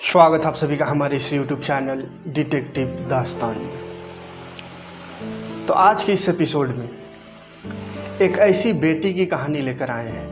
स्वागत आप सभी का हमारे इस YouTube चैनल डिटेक्टिव दास्तान में। तो आज के इस एपिसोड में एक ऐसी बेटी की कहानी लेकर आए हैं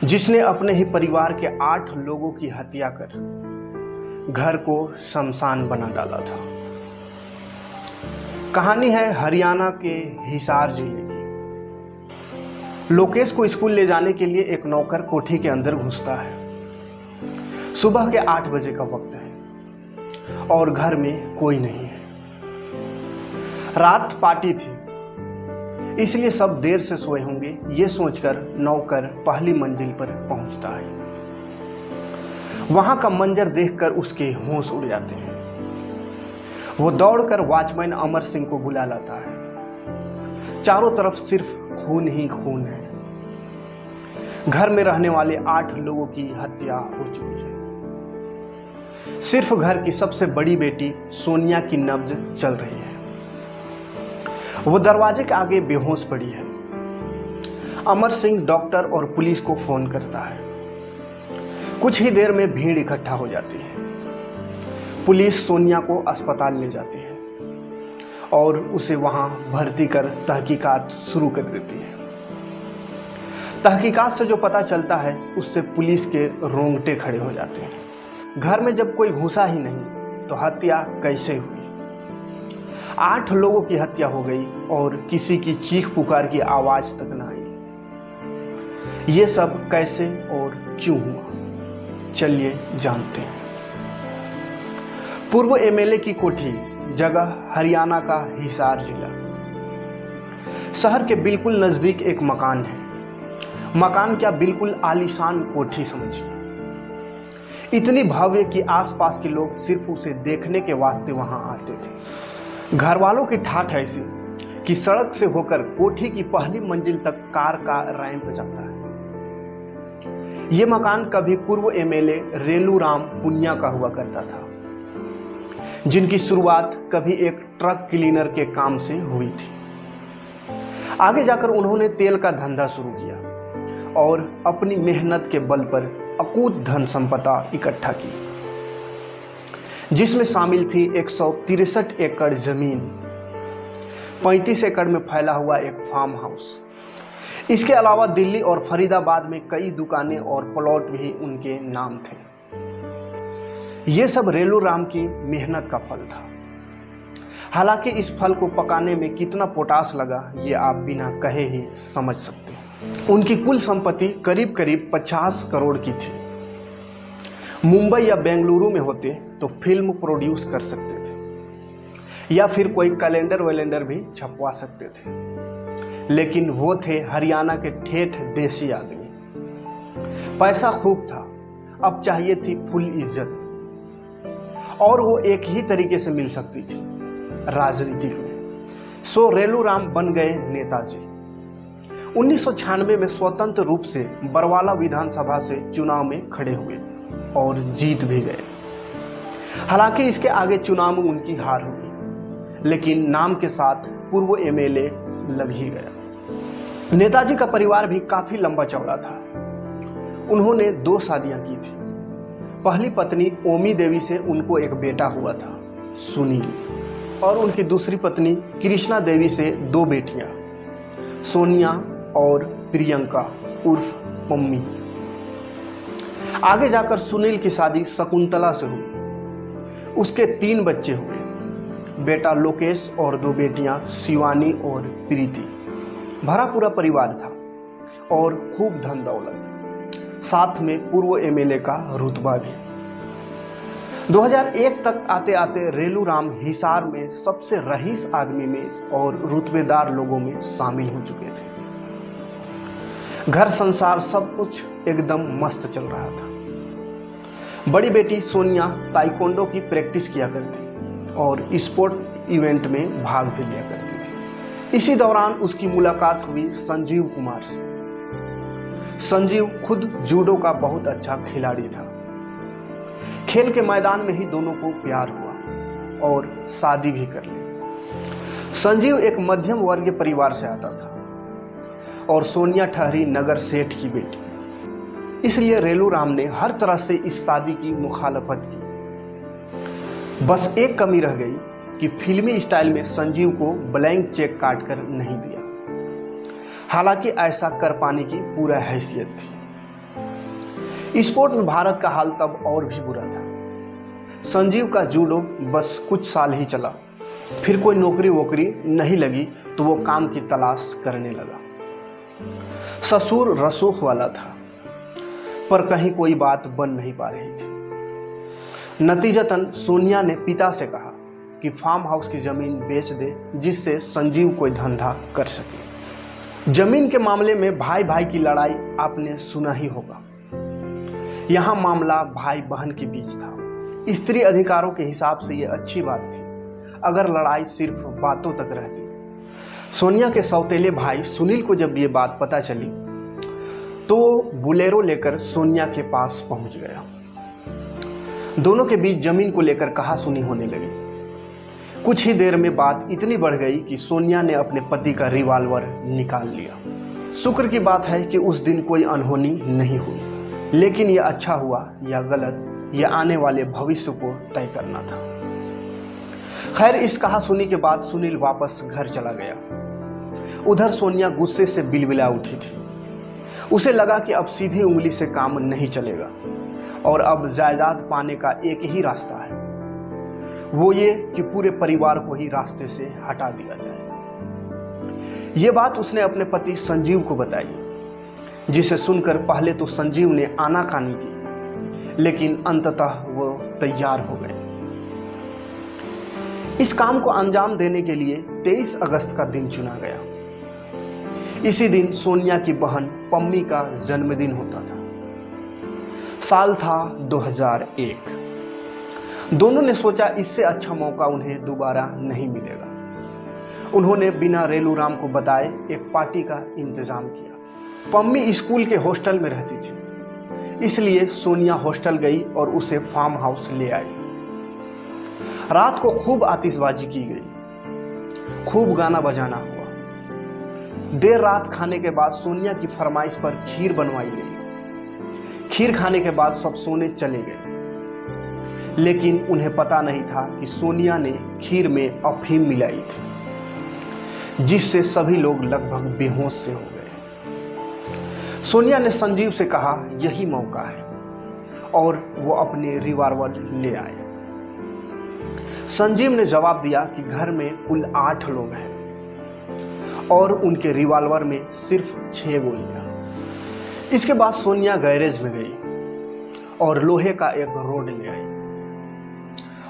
जिसने अपने ही परिवार के 8 लोगों की हत्या कर घर को शमशान बना डाला था। कहानी है हरियाणा के हिसार जिले की। लोकेश को स्कूल ले जाने के लिए एक नौकर कोठी के अंदर घुसता है। सुबह के 8 बजे का वक्त है और घर में कोई नहीं है। रात पार्टी थी, इसलिए सब देर से सोए होंगे, ये सोचकर नौकर पहली मंजिल पर पहुंचता है। वहां का मंजर देखकर उसके होश उड़ जाते हैं। वो दौड़कर वॉचमैन अमर सिंह को बुला लाता है। चारों तरफ सिर्फ खून ही खून है। घर में रहने वाले 8 लोगों की हत्या हो चुकी है। सिर्फ घर की सबसे बड़ी बेटी सोनिया की नब्ज चल रही है। वो दरवाजे के आगे बेहोश पड़ी है। अमर सिंह डॉक्टर और पुलिस को फोन करता है। कुछ ही देर में भीड़ इकट्ठा हो जाती है। पुलिस सोनिया को अस्पताल ले जाती है और उसे वहां भर्ती कर तहकीकात शुरू कर देती है। तहकीकात से जो पता चलता है उससे पुलिस के रोंगटे खड़े हो जाते हैं। घर में जब कोई घुसा ही नहीं तो हत्या कैसे हुई? 8 लोगों की हत्या हो गई और किसी की चीख पुकार की आवाज तक न आई। ये सब कैसे और क्यों हुआ, चलिए जानते हैं। पूर्व एमएलए की कोठी, जगह हरियाणा का हिसार जिला। शहर के बिल्कुल नजदीक एक मकान है। मकान क्या, बिल्कुल आलीशान कोठी समझिए। इतनी भव्य कि आसपास के लोग सिर्फ उसे देखने के वास्ते वहां आते थे। घर वालों की ठाठ ऐसी कि सड़क से होकर कोठी की पहली मंजिल तक कार का रैंप जाता है। यह मकान कभी पूर्व एमएलए रेलूराम पुनिया का हुआ करता था, जिनकी शुरुआत कभी एक ट्रक क्लीनर के काम से हुई थी। आगे जाकर उन्होंने तेल का धंधा शुरू किया और अपनी मेहनत के बल पर अकूत धन संपदा इकट्ठा की, जिसमें शामिल थी 163 एकड़ जमीन, 35 एकड़ में फैला हुआ एक फार्म हाउस। इसके अलावा दिल्ली और फरीदाबाद में कई दुकानें और प्लॉट भी उनके नाम थे। ये सब रेलूराम की मेहनत का फल था। हालांकि इस फल को पकाने में कितना पोटास लगा ये आप बिना कहे ही समझ सकते हैं। उनकी कुल संपत्ति करीब करीब 50 करोड़ की थी। मुंबई या बेंगलुरु में होते तो फिल्म प्रोड्यूस कर सकते थे या फिर कोई कैलेंडर वैलेंडर भी छपवा सकते थे, लेकिन वो थे हरियाणा के ठेठ देसी आदमी। पैसा खूब था, अब चाहिए थी फुल इज्जत, और वो एक ही तरीके से मिल सकती थी, राजनीतिक में। सो रेलूराम बन गए नेताजी। 1996 में स्वतंत्र रूप से बरवाला विधानसभा से चुनाव में खड़े हुए और जीत भी गए। हालांकि इसके आगे चुनाव में उनकी हार हुई, लेकिन नाम के साथ पूर्व एमएलए लग ही गया। नेताजी का परिवार भी काफी लंबा चौड़ा था। उन्होंने 2 शादियां की थी। पहली पत्नी ओमी देवी से उनको एक बेटा हुआ था, सुनील, और उनकी दूसरी पत्नी कृष्णा देवी से 2 बेटियां, सोनिया और प्रियंका उर्फ मम्मी। आगे जाकर सुनील की शादी शकुंतला से हुई। उसके 3 बच्चे हुए, बेटा लोकेश और 2 बेटियां शिवानी और प्रीति। भरा पूरा परिवार था और खूब धन दौलत, साथ में पूर्व एमएलए का रुतबा भी। 2001 तक आते आते रेलूराम हिसार में सबसे रईस आदमी में और रुतबेदार लोगों में शामिल हो चुके थे। घर संसार सब कुछ एकदम मस्त चल रहा था। बड़ी बेटी सोनिया ताइक्वांडो की प्रैक्टिस किया करती और स्पोर्ट इवेंट में भाग भी लिया करती थी। इसी दौरान उसकी मुलाकात हुई संजीव कुमार से। संजीव खुद जूडो का बहुत अच्छा खिलाड़ी था। खेल के मैदान में ही दोनों को प्यार हुआ और शादी भी कर ली। संजीव एक मध्यम वर्गीय परिवार से आता था और सोनिया ठहरी नगर सेठ की बेटी। इसलिए रेलू राम ने हर तरह से इस शादी की मुखालफत की। बस एक कमी रह गई कि फिल्मी स्टाइल में संजीव को ब्लैंक चेक काटकर नहीं दिया। हालांकि ऐसा कर पाने की पूरा हैसियत थी। स्पोर्ट में भारत का हाल तब और भी बुरा था। संजीव का जूडो बस कुछ साल ही चला, फिर कोई नौकरी वोकरी नहीं लगी तो वो काम की तलाश करने लगा। ससुर रसूख वाला था, पर कहीं कोई बात बन नहीं पा रही थी। नतीजतन सोनिया ने पिता से कहा कि फार्म हाउस की जमीन बेच दे, जिससे संजीव कोई धंधा कर सके। जमीन के मामले में भाई भाई की लड़ाई आपने सुना ही होगा। यहाँ मामला भाई बहन के बीच था। स्त्री अधिकारों के हिसाब से ये अच्छी बात थी अगर लड़ाई सिर्फ बातों तक रहती। सोनिया के सौतेले भाई सुनील को जब ये बात पता चली तो बुलेरो लेकर सोनिया के पास पहुंच गया। दोनों के बीच जमीन को लेकर कहासुनी होने लगी। कुछ ही देर में बात इतनी बढ़ गई कि सोनिया ने अपने पति का रिवॉल्वर निकाल लिया। शुक्र की बात है कि उस दिन कोई अनहोनी नहीं हुई, लेकिन यह अच्छा हुआ या गलत, यह आने वाले भविष्य को तय करना था। खैर, इस कहासुनी के बाद सुनील वापस घर चला गया। उधर सोनिया गुस्से से बिलबिला उठी थी। उसे लगा कि अब सीधी उंगली से काम नहीं चलेगा और अब जायदाद पाने का एक ही रास्ता है, वो ये कि पूरे परिवार को ही रास्ते से हटा दिया जाए। ये बात उसने अपने पति संजीव को बताई, जिसे सुनकर पहले तो संजीव ने आनाकानी की, लेकिन अंततः वो तैयार हो गए। इस काम को अंजाम देने के लिए 23 अगस्त का दिन चुना गया। इसी दिन सोनिया की बहन पम्मी का जन्मदिन होता था। साल था 2001। दोनों ने सोचा इससे अच्छा मौका उन्हें दोबारा नहीं मिलेगा। उन्होंने बिना रेलू राम को बताए एक पार्टी का इंतजाम किया। पम्मी स्कूल के हॉस्टल में रहती थी, इसलिए सोनिया हॉस्टल गई और उसे फार्म हाउस ले आई। रात को खूब आतिशबाजी की गई, खूब गाना बजाना हुआ। देर रात खाने के बाद सोनिया की फरमाइश पर खीर बनवाई गई। खीर खाने के बाद सब सोने चले गए, लेकिन उन्हें पता नहीं था कि सोनिया ने खीर में अफीम मिलाई थी, जिससे सभी लोग लगभग बेहोश से हो गए। सोनिया ने संजीव से कहा यही मौका है, और वो अपने रिवॉल्वर ले आए। संजीव ने जवाब दिया कि घर में कुल 8 लोग हैं और उनके रिवॉल्वर में सिर्फ 6 गोलियां। इसके बाद सोनिया गैरेज में गई और लोहे का एक रोड ले आई,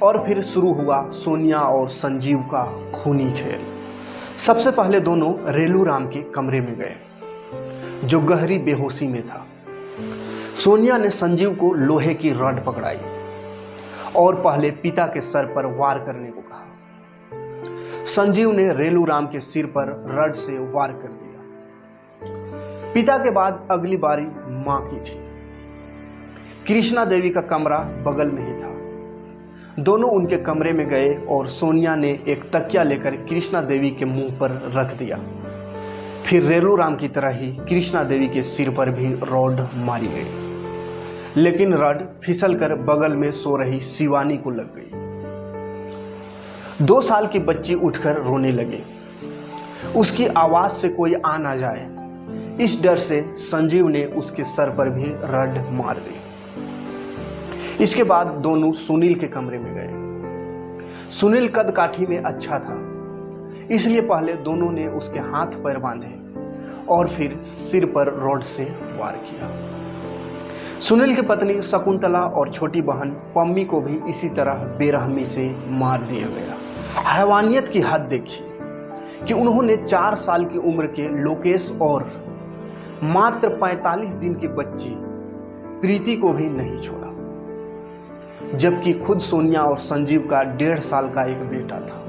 और फिर शुरू हुआ सोनिया और संजीव का खूनी खेल। सबसे पहले दोनों रेलू राम के कमरे में गए, जो गहरी बेहोशी में था। सोनिया ने संजीव को लोहे की रॉड पकड़ाई और पहले पिता के सर पर वार करने को कहा। संजीव ने रेलू राम के सिर पर रॉड से वार कर दिया। पिता के बाद अगली बारी मां की थी। कृष्णा देवी का कमरा बगल में ही था। दोनों उनके कमरे में गए और सोनिया ने एक तकिया लेकर कृष्णा देवी के मुंह पर रख दिया। फिर रेलू राम की तरह ही कृष्णा देवी के सिर पर भी रॉड मारी गई, लेकिन रॉड फिसलकर बगल में सो रही शिवानी को लग गई। 2 साल की बच्ची उठकर रोने लगी। उसकी आवाज से कोई आ ना जाए, इस डर से संजीव ने उसके सर पर भी रॉड मार दी। इसके बाद दोनों सुनील के कमरे में गए। सुनील कद काठी में अच्छा था, इसलिए पहले दोनों ने उसके हाथ पैर बांधे और फिर सिर पर रॉड से वार किया। सुनील की पत्नी शकुंतला और छोटी बहन पम्मी को भी इसी तरह बेरहमी से मार दिया गया। हैवानियत की हद देखिए कि उन्होंने 4 साल की उम्र के लोकेश और मात्र 45 दिन की बच्ची प्रीति को भी नहीं छोड़ा, जबकि खुद सोनिया और संजीव का 1.5 साल का एक बेटा था।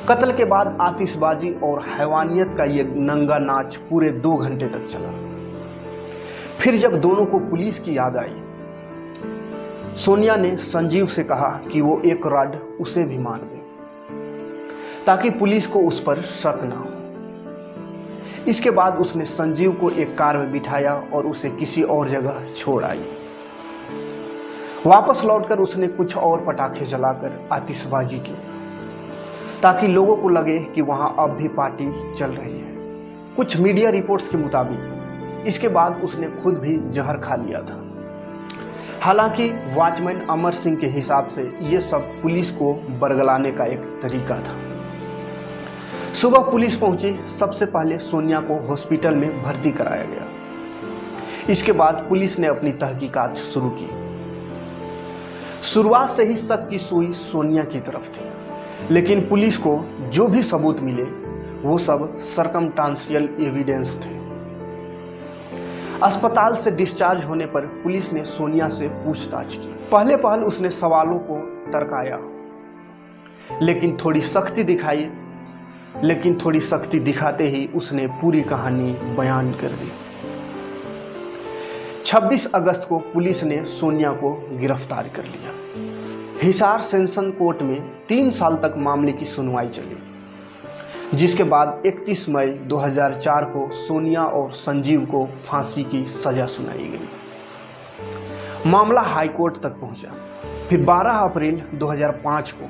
कत्ल के बाद आतिशबाजी और हैवानियत का ये नंगा नाच पूरे 2 घंटे तक चला। फिर जब दोनों को पुलिस की याद आई, सोनिया ने संजीव से कहा कि वो एक रॉड उसे भी मार दे, ताकि पुलिस को उस पर शक ना हो। इसके बाद उसने संजीव को एक कार में बिठाया और उसे किसी और जगह छोड़ आई। वापस लौटकर उसने कुछ और पटाखे जलाकर आतिशबाजी की ताकि लोगों को लगे कि वहां अब भी पार्टी चल रही है। कुछ मीडिया रिपोर्ट्स के मुताबिक इसके बाद उसने खुद भी जहर खा लिया था। हालांकि वॉचमैन अमर सिंह के हिसाब से यह सब पुलिस को बरगलाने का एक तरीका था। सुबह पुलिस पहुंची। सबसे पहले सोनिया को हॉस्पिटल में भर्ती कराया गया। इसके बाद पुलिस ने अपनी तहकीकात शुरू की। शुरुआत से ही शक की सुई सोनिया की तरफ थी, लेकिन पुलिस को जो भी सबूत मिले वो सब सर्कमस्टांशियल एविडेंस थे। अस्पताल से डिस्चार्ज होने पर पुलिस ने सोनिया से पूछताछ की। पहले उसने सवालों को टरकाया, लेकिन थोड़ी सख्ती दिखाते ही उसने पूरी कहानी बयान कर दी। 26 अगस्त को पुलिस ने सोनिया को गिरफ्तार कर लिया। हिसार सेशन कोर्ट में 3 साल तक मामले की सुनवाई चली, जिसके बाद 31 मई 2004 को सोनिया और संजीव को फांसी की सजा सुनाई गई। मामला हाईकोर्ट तक पहुंचा। फिर 12 अप्रैल 2005 को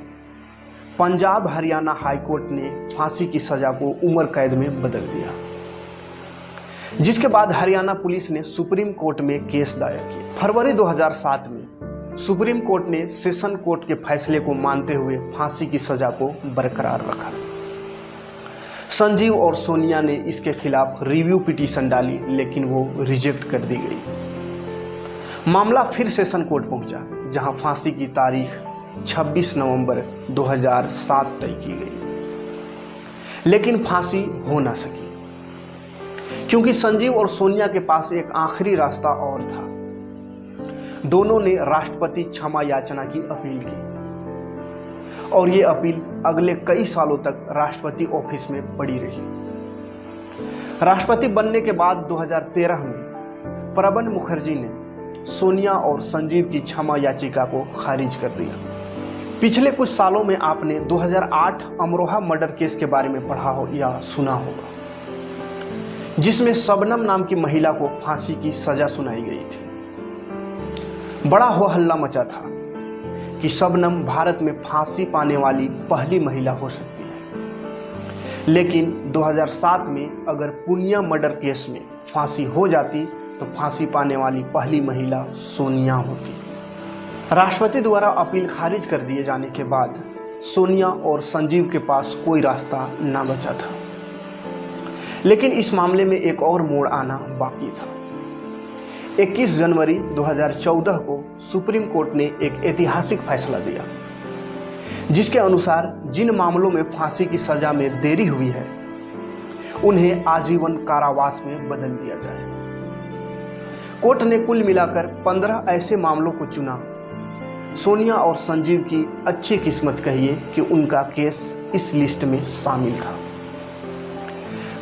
पंजाब हरियाणा हाईकोर्ट ने फांसी की सजा को उम्र कैद में बदल दिया, जिसके बाद हरियाणा पुलिस ने सुप्रीम कोर्ट में केस दायर किया। फरवरी 2007 में सुप्रीम कोर्ट ने सेशन कोर्ट के फैसले को मानते हुए फांसी की सजा को बरकरार रखा। संजीव और सोनिया ने इसके खिलाफ रिव्यू पिटीशन डाली, लेकिन वो रिजेक्ट कर दी गई। मामला फिर सेशन कोर्ट पहुंचा, जहां फांसी की तारीख 26 नवंबर 2007 तय की गई, लेकिन फांसी हो ना सकी क्योंकि संजीव और सोनिया के पास एक आखिरी रास्ता और था। दोनों ने राष्ट्रपति क्षमा याचना की अपील की और ये अपील अगले कई सालों तक राष्ट्रपति ऑफिस में पड़ी रही। राष्ट्रपति बनने के बाद 2013 में प्रणब मुखर्जी ने सोनिया और संजीव की क्षमा याचिका को खारिज कर दिया। पिछले कुछ सालों में आपने 2008 अमरोहा मर्डर केस के बारे में पढ़ा हो या सुना होगा, जिसमें शबनम नाम की महिला को फांसी की सजा सुनाई गई थी। बड़ा हो हल्ला मचा था कि शबनम भारत में फांसी पाने वाली पहली महिला हो सकती है, लेकिन 2007 में अगर पूनिया मर्डर केस में फांसी हो जाती तो फांसी पाने वाली पहली महिला सोनिया होती। राष्ट्रपति द्वारा अपील खारिज कर दिए जाने के बाद सोनिया और संजीव के पास कोई रास्ता ना बचा था, लेकिन इस मामले में एक और मोड़ आना बाकी था। 21 जनवरी 2014 को सुप्रीम कोर्ट ने एक ऐतिहासिक फैसला दिया, जिसके अनुसार जिन मामलों में फांसी की सजा में देरी हुई है उन्हें आजीवन कारावास में बदल दिया जाए। कोर्ट ने कुल मिलाकर 15 ऐसे मामलों को चुना। सोनिया और संजीव की अच्छी किस्मत कहिए कि उनका केस इस लिस्ट में शामिल था।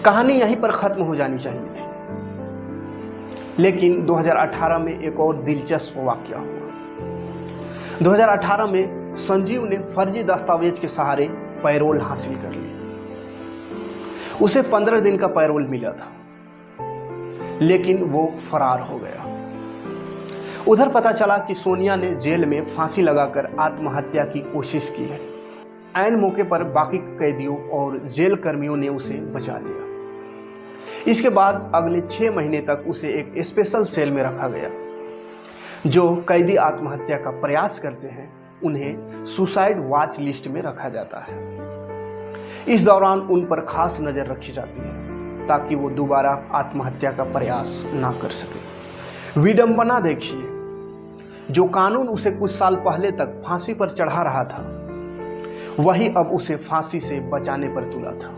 कहानी यहीं पर खत्म हो जानी चाहिए थी, लेकिन 2018 में एक और दिलचस्प वाकया हुआ। 2018 में संजीव ने फर्जी दस्तावेज के सहारे पैरोल हासिल कर ली। उसे 15 दिन का पैरोल मिला था, लेकिन वो फरार हो गया। उधर पता चला कि सोनिया ने जेल में फांसी लगाकर आत्महत्या की कोशिश की है। ऐन मौके पर बाकी कैदियों और जेल कर्मियों ने उसे बचा लिया। इसके बाद अगले 6 महीने तक उसे एक स्पेशल सेल में रखा गया। जो कैदी आत्महत्या का प्रयास करते हैं उन्हें सुसाइड वॉच लिस्ट में रखा जाता है। इस दौरान उन पर खास नजर रखी जाती है ताकि वो दोबारा आत्महत्या का प्रयास ना कर सके। विडंबना देखिए, जो कानून उसे कुछ साल पहले तक फांसी पर चढ़ा रहा था, वही अब उसे फांसी से बचाने पर तुला था।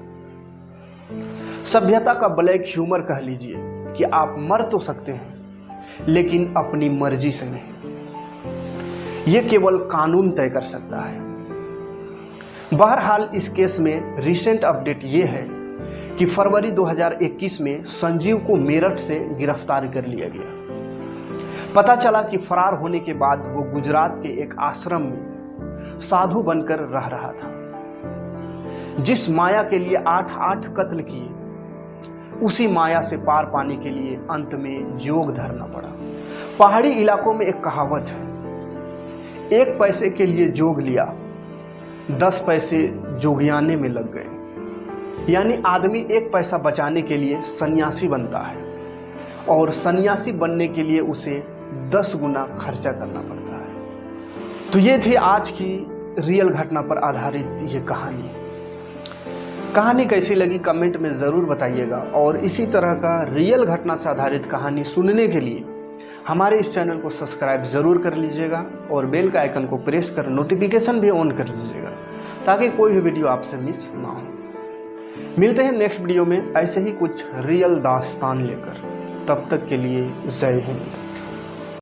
सभ्यता का ब्लैक ह्यूमर कह लीजिए कि आप मर तो सकते हैं, लेकिन अपनी मर्जी से नहीं। यह केवल कानून तय कर सकता है। बहरहाल इस केस में रिसेंट अपडेट ये है कि फरवरी 2021 में संजीव को मेरठ से गिरफ्तार कर लिया गया। पता चला कि फरार होने के बाद वो गुजरात के एक आश्रम में साधु बनकर रह रहा था। जिस माया के लिए 8 कत्ल किए, उसी माया से पार पाने के लिए अंत में जोग धरना पड़ा। पहाड़ी इलाकों में एक कहावत है, 1 पैसे के लिए जोग लिया, 10 पैसे जोगियाने में लग गए। यानी आदमी 1 पैसा बचाने के लिए सन्यासी बनता है और सन्यासी बनने के लिए उसे 10 गुना खर्चा करना पड़ता है। तो ये थी आज की रियल घटना पर आधारित ये कहानी कैसी लगी कमेंट में ज़रूर बताइएगा। और इसी तरह का रियल घटना से आधारित कहानी सुनने के लिए हमारे इस चैनल को सब्सक्राइब ज़रूर कर लीजिएगा और बेल का आइकन को प्रेस कर नोटिफिकेशन भी ऑन कर लीजिएगा ताकि कोई भी वीडियो आपसे मिस ना हो। मिलते हैं नेक्स्ट वीडियो में ऐसे ही कुछ रियल दास्तान लेकर। तब तक के लिए जय हिंद।